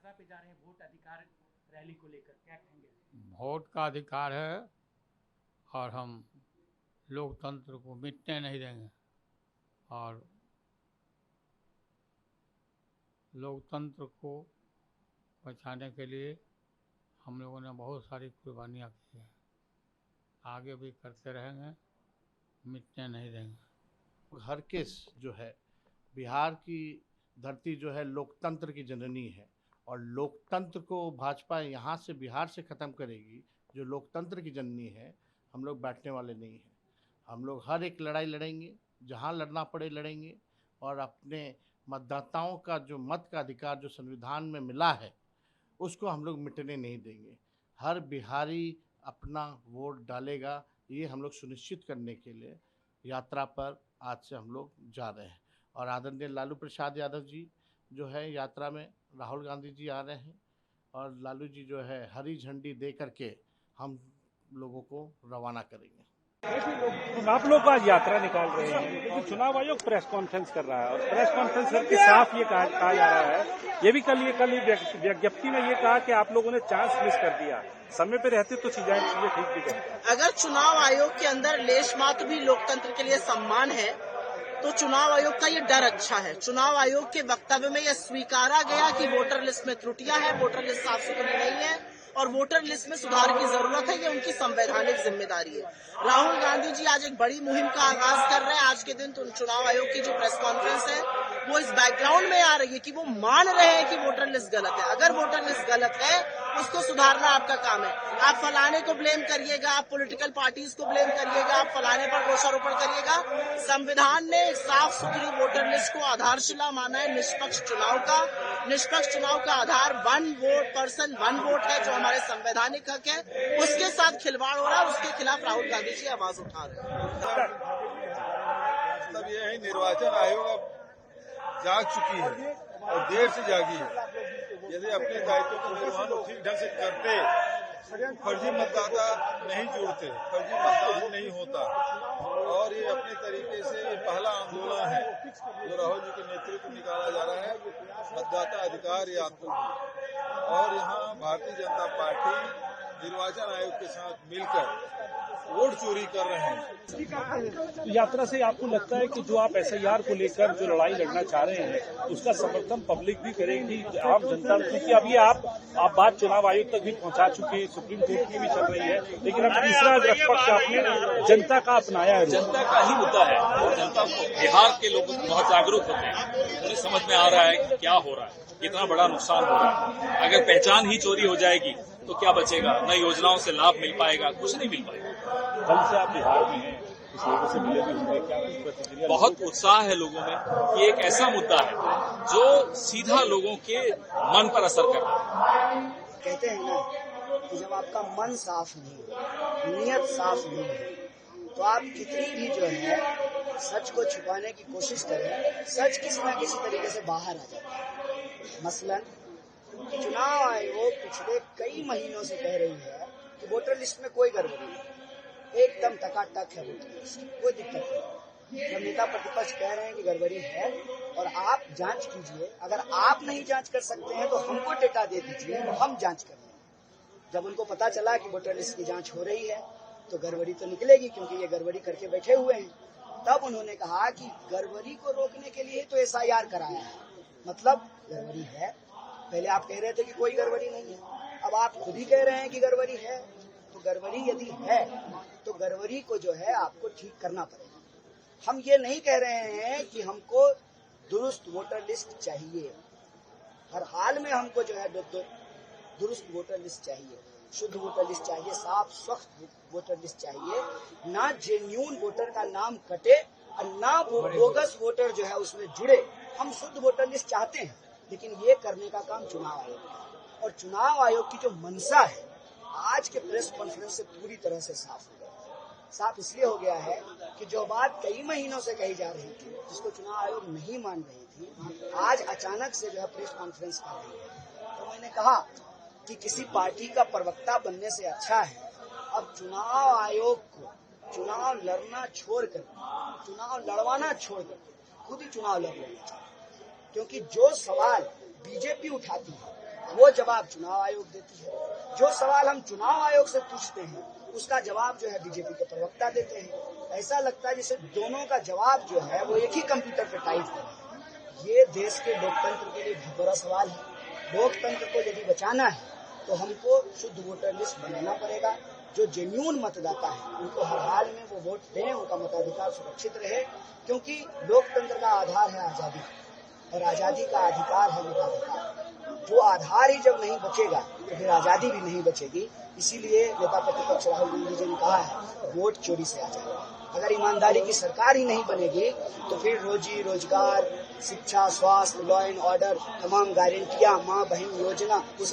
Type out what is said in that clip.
यात्रा पे जा रहे हैं वोट अधिकार रैली को लेकर, क्या कहेंगे? वोट का अधिकार है और हम लोकतंत्र को मिटने नहीं देंगे और लोकतंत्र को बचाने के लिए हम लोगों ने बहुत सारी कुर्बानियाँ की हैं, आगे भी करते रहेंगे, मिटने नहीं देंगे। हर केस जो है, बिहार की धरती जो है लोकतंत्र की जननी है और लोकतंत्र को भाजपा यहाँ से बिहार से ख़त्म करेगी, जो लोकतंत्र की जननी है। हम लोग बैठने वाले नहीं हैं, हम लोग हर एक लड़ाई लड़ेंगे, जहाँ लड़ना पड़े लड़ेंगे और अपने मतदाताओं का जो मत का अधिकार जो संविधान में मिला है उसको हम लोग मिटने नहीं देंगे। हर बिहारी अपना वोट डालेगा, ये हम लोग सुनिश्चित करने के लिए यात्रा पर आज से हम लोग जा रहे हैं। और आदरणीय लालू प्रसाद यादव जी जो है यात्रा में, राहुल गांधी जी आ रहे हैं और लालू जी जो है हरी झंडी दे करके हम लोगों को रवाना करेंगे। आप लोग आज यात्रा निकाल रहे हैं, लेकिन चुनाव आयोग प्रेस कॉन्फ्रेंस कर रहा है और प्रेस कॉन्फ्रेंस करके साफ ये कहा जा रहा है, ये भी कल विज्ञप्ति में ये कहा कि आप लोगों ने चांस मिस कर दिया, समय पे रहते तो चीजें ठीक भी करते। अगर चुनाव आयोग के अंदर लेश मात्र भी लोकतंत्र के लिए सम्मान है तो चुनाव आयोग का ये डर अच्छा है। चुनाव आयोग के वक्तव्य में यह स्वीकारा गया कि वोटर लिस्ट में त्रुटियां हैं, वोटर लिस्ट साफ सुथरी नहीं है और वोटर लिस्ट में सुधार की जरूरत है, ये उनकी संवैधानिक जिम्मेदारी है। राहुल गांधी जी आज एक बड़ी मुहिम का आगाज कर रहे हैं। आज के दिन चुनाव आयोग की जो प्रेस कॉन्फ्रेंस है वो इस बैकग्राउंड में आ रही है कि वो मान रहे हैं कि वोटर लिस्ट गलत है। अगर वोटर लिस्ट गलत है उसको सुधारना आपका काम है। आप फलाने को ब्लेम करिएगा, आप पॉलिटिकल पार्टीज को ब्लेम करिएगा, आप फलाने पर दोषारोपण करिएगा। संविधान ने साफ सुथरी वोटर लिस्ट को आधारशिला माना है निष्पक्ष चुनाव का। निष्पक्ष चुनाव का आधार one vote person one vote है, जो हमारे संवैधानिक हक है। उसके साथ खिलवाड़ हो रहा है, उसके खिलाफ राहुल गांधी जी आवाज उठा रहे हैं। मतलब ये है, निर्वाचन आयोग जाग चुकी है और देर से जागी है। यदि अपने दायित्व का निर्वहन ठीक ढंग से करते, फर्जी मतदाता नहीं जुड़ते, फर्जी मतदान नहीं होता। और ये अपने तरीके से ये पहला आंदोलन है जो राहुल जी के नेतृत्व में निकाला जा रहा है, मतदाता अधिकार आंदोलन। और यहाँ भारतीय जनता पार्टी निर्वाचन आयोग के साथ मिलकर वोट चोरी कर रहे हैं। यात्रा से आपको लगता है कि जो आप SIR को लेकर जो लड़ाई लड़ना चाह रहे हैं उसका समर्थन पब्लिक भी करेगी, आम जनता, क्योंकि अब ये आप बात चुनाव आयोग तक भी पहुंचा चुके हैं, सुप्रीम कोर्ट की भी चल रही है, लेकिन अब तीसरा पक्ष आपने जनता का अपनाया है। जनता का ही मुद्दा है और जनता को, बिहार के लोग बहुत जागरूक होते हैं, उन्हें समझ में आ रहा है कि क्या हो रहा है, कितना बड़ा नुकसान हो रहा है। अगर पहचान ही चोरी हो जाएगी तो क्या बचेगा? न योजनाओं से लाभ मिल पाएगा, कुछ नहीं मिल पाएगा। कल से आप बिहार में हैं, कुछ लोगों से मिले भी होंगे, क्या कुछ प्रतिक्रिया? बहुत उत्साह है लोगों में कि एक ऐसा मुद्दा है जो सीधा लोगों के मन पर असर कर रहा है। कहते हैं ना कि जब आपका मन साफ नहीं है, नियत साफ नहीं है, तो आप कितनी भी जो है सच को छुपाने की कोशिश करें, सच किसी न किसी तरीके से बाहर आ जाता है। मसलन कि चुनाव आयोग पिछले कई महीनों से कह रही है कि वोटर लिस्ट में कोई गड़बड़ी नहीं, एकदम टकाटक है वोटर लिस्ट, कोई दिक्कत नहीं। जब नेता प्रतिपक्ष कह रहे हैं कि गड़बड़ी है और आप जांच कीजिए, अगर आप नहीं जांच कर सकते हैं तो हमको डेटा दे दीजिए, हम जांच कर लेंगे। जब उनको पता चला कि वोटर लिस्ट की जांच हो रही है तो गड़बड़ी तो निकलेगी, क्योंकि ये गड़बड़ी करके बैठे हुए हैं। तब उन्होंने कहा कि गड़बड़ी को रोकने के लिए तो SIR कराया है, मतलब गड़बड़ी है। पहले आप कह रहे थे कि कोई गड़बड़ी नहीं है, अब आप खुद ही कह रहे हैं कि गड़बड़ी है। तो गड़बड़ी यदि है तो गड़बड़ी को जो है आपको ठीक करना पड़ेगा। हम ये नहीं कह रहे हैं कि हमको दुरुस्त वोटर लिस्ट चाहिए, हर हाल में हमको जो है दुरुस्त वोटर लिस्ट चाहिए, शुद्ध वोटर लिस्ट चाहिए, साफ स्वच्छ वोटर लिस्ट चाहिए, ना जेन्युइन वोटर का नाम कटे और ना बोगस वोटर जो है उसमें जुड़े। हम शुद्ध वोटर लिस्ट चाहते हैं, लेकिन ये करने का काम चुनाव आयोग का। और चुनाव आयोग की जो मंशा है आज के प्रेस कॉन्फ्रेंस से पूरी तरह से साफ हो गया। साफ इसलिए हो गया है कि जो बात कई महीनों से कही जा रही थी, जिसको चुनाव आयोग नहीं मान रही थी, आज अचानक से जो है प्रेस कॉन्फ्रेंस कर रही है। तो मैंने कहा कि किसी पार्टी का प्रवक्ता बनने से अच्छा है अब चुनाव आयोग को चुनाव लड़ना छोड़कर, चुनाव लड़वाना छोड़कर खुद ही चुनाव लड़ लेना चाहिए। क्योंकि जो सवाल बीजेपी उठाती है वो जवाब चुनाव आयोग देती है। जो सवाल हम चुनाव आयोग से पूछते हैं उसका जवाब जो है बीजेपी के प्रवक्ता देते हैं। ऐसा लगता है जैसे दोनों का जवाब जो है वो एक ही कंप्यूटर पे टाइप है। ये देश के लोकतंत्र के लिए बहुत बड़ा सवाल है। लोकतंत्र को यदि बचाना है तो हमको शुद्ध वोटर लिस्ट बनाना पड़ेगा। जो जेन्युइन मतदाता है उनको हर हाल में वो वोट दें, उनका मताधिकार सुरक्षित रहे, क्योंकि लोकतंत्र का आधार है आजादी और आजादी का अधिकार है मताधिकार। जो आधार ही जब नहीं बचेगा तो फिर आजादी भी नहीं बचेगी। इसीलिए नेता प्रतिपक्ष राहुल गांधी जी ने कहा है वोट चोरी से आ जाएगा। अगर ईमानदारी की सरकार ही नहीं बनेगी तो फिर रोजी रोजगार, शिक्षा, स्वास्थ्य, लॉ एंड ऑर्डर, तमाम गारंटियां, माँ बहन योजना उस